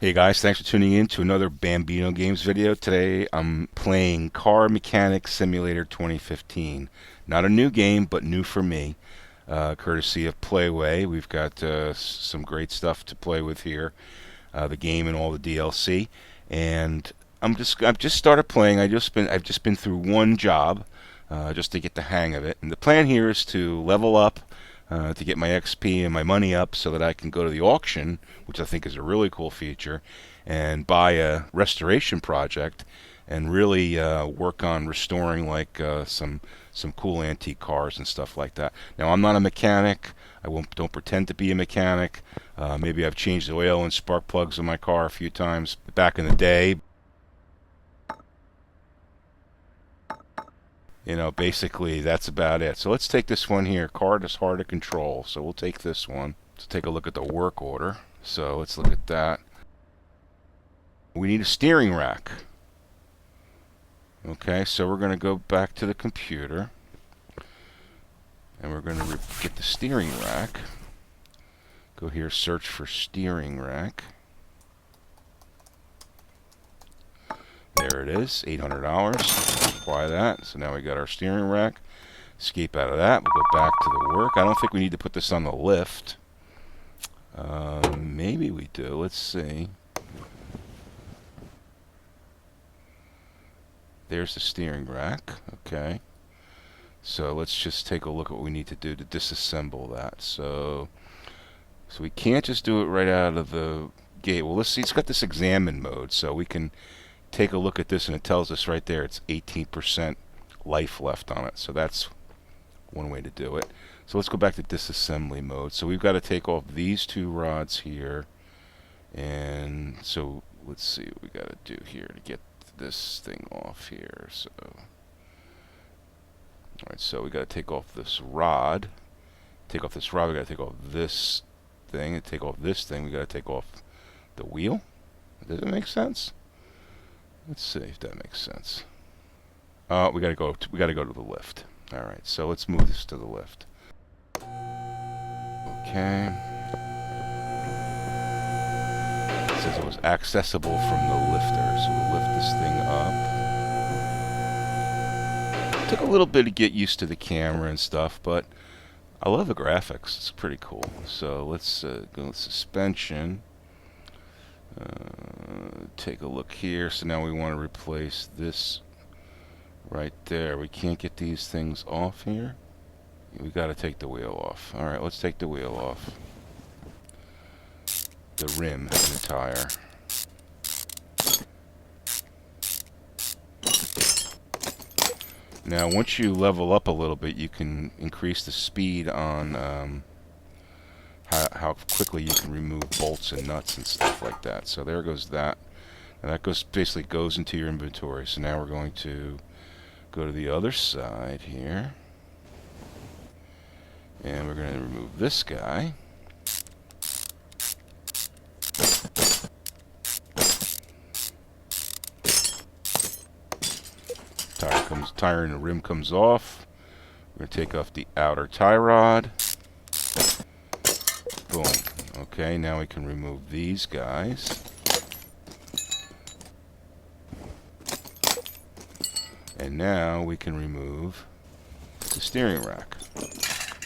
Hey guys, thanks for tuning in to another Bambino Games video. Today I'm playing Car Mechanic Simulator 2015. Not a new game, but new for me, courtesy of Playway. We've got some great stuff to play with here, the game and all the DLC. And I've just started playing. I've just been through one job, just to get the hang of it. And the plan here is to level up, to get my XP and my money up so that I can go to the auction, which I think is a really cool feature, and buy a restoration project and really work on restoring like some cool antique cars and stuff like that. Now, I'm not a mechanic. Don't pretend to be a mechanic. Maybe I've changed the oil and spark plugs in my car a few times back in the day. You know, basically that's about it. So let's take this one here. Card is hard to control, so we'll take this one. Let's take a look at the work order. So let's look at that. We need a steering rack. Okay, so we're going to go back to the computer, and we're going to get the steering rack. Go here, search for steering rack. There it is, $800. Apply that. So now we got our steering rack. Escape out of that. We'll go back to the work. I don't think we need to put this on the lift. Maybe we do. Let's see. There's the steering rack. Okay. So let's just take a look at what we need to do to disassemble that. So we can't just do it right out of the gate. Well, let's see. It's got this examine mode, so we can take a look at this, and it tells us right there it's 18% life left on it. So that's one way to do it. So let's go back to disassembly mode. So we've got to take off these two rods here, and so let's see what we got to do here to get this thing off here. So alright, so we got to take off this rod. Take off this rod. We got to take off this thing, and take off this thing. We got to take off the wheel. Does it make sense? Let's see if that makes sense. We gotta go to the lift. All right, so let's move this to the lift. Okay. It says it was accessible from the lifter, so we'll lift this thing up. Took a little bit to get used to the camera and stuff, but I love the graphics. It's pretty cool. So let's go with suspension. Take a look here. So now we want to replace this right there. We can't get these things off here. We got to take the wheel off. Alright, let's take the wheel off. The rim and the tire. Now once you level up a little bit, you can increase the speed on how quickly you can remove bolts and nuts and stuff like that. So there goes that. And that basically goes into your inventory. So now we're going to go to the other side here. And we're going to remove this guy. Tire and the rim comes off. We're going to take off the outer tie rod. Boom. Okay, now we can remove these guys. And now we can remove the steering rack.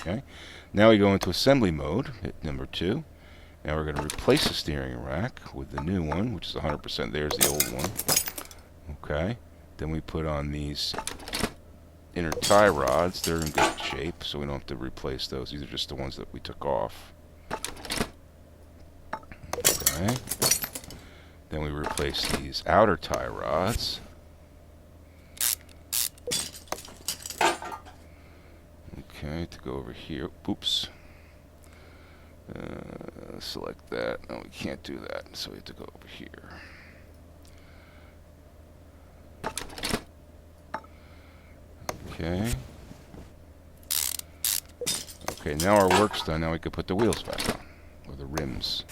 Okay. Now we go into assembly mode, hit number 2. Now we're going to replace the steering rack with the new one, which is 100%. There's the old one. Okay. Then we put on these inner tie rods. They're in good shape, so we don't have to replace those. These are just the ones that we took off. Okay. Then we replace these outer tie rods. Okay, to go over here. Oops. Select that. No, we can't do that, so we have to go over here. Okay. Okay, now our work's done. Now we can put the wheels back on, or the rims.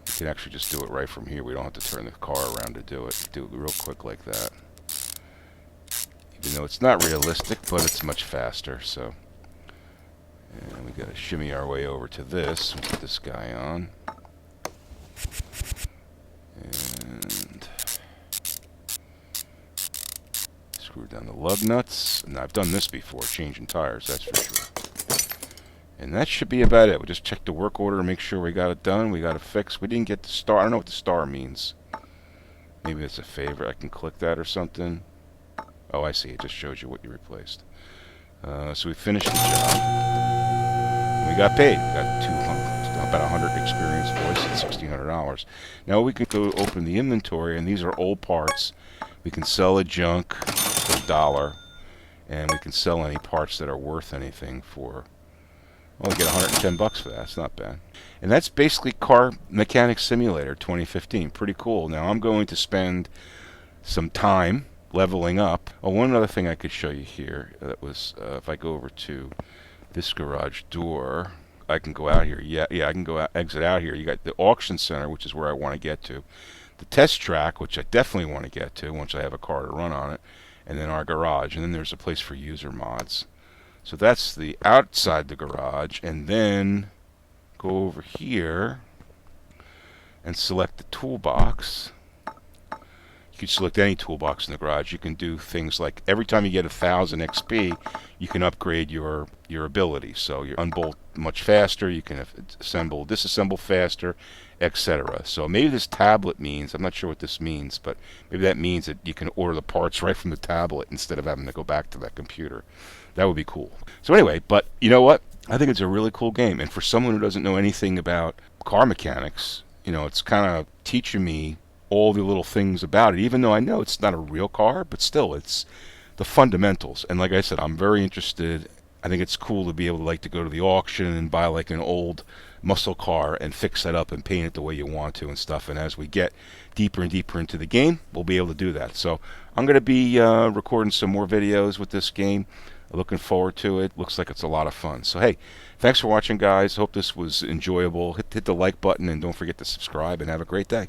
We can actually just do it right from here. We don't have to turn the car around to do it. Do it real quick like that. Even though it's not realistic, but it's much faster. So, and we got to shimmy our way over to this. We'll put this guy on. And screw down the lug nuts. And I've done this before, changing tires, that's for sure. And that should be about it. We'll just check the work order and make sure we got it done. We got it fixed. We didn't get the star. I don't know what the star means. Maybe it's a favorite. I can click that or something. Oh, I see. It just shows you what you replaced. So we finished the job. We got paid. We got 200, about 100 experience voice at $1,600. Now we can go open the inventory, and these are old parts. We can sell a junk for $1, and we can sell any parts that are worth anything for. Well, we get 110 bucks for that. It's not bad. And that's basically Car Mechanic Simulator 2015. Pretty cool. Now I'm going to spend some time leveling up. Oh, one other thing I could show you here. That was if I go over to this garage door, I can go out here. Yeah, I can go out, exit out here. You got the auction center, which is where I want to get to. The test track, which I definitely want to get to once I have a car to run on it. And then our garage. And then there's a place for user mods. So that's the outside the garage, and then go over here and select the toolbox. You can select any toolbox in the garage. You can do things like every time you get 1,000 XP, you can upgrade your ability. So you unbolt much faster, you can assemble, disassemble faster, etc. So maybe this tablet means, I'm not sure what this means, but maybe that means that you can order the parts right from the tablet instead of having to go back to that computer. That would be cool. So anyway, but you know what? I think it's a really cool game. And for someone who doesn't know anything about car mechanics, you know, it's kind of teaching me all the little things about it, even though I know it's not a real car, but still, it's the fundamentals. And like I said, I'm very interested. I think it's cool to be able to like to go to the auction and buy like an old muscle car and fix it up and paint it the way you want to and stuff. And as we get deeper and deeper into the game, we'll be able to do that. So I'm going to be recording some more videos with this game. Looking forward to it. Looks like it's a lot of fun. So hey, thanks for watching, guys. Hope this was enjoyable. Hit the like button and don't forget to subscribe, and have a great day.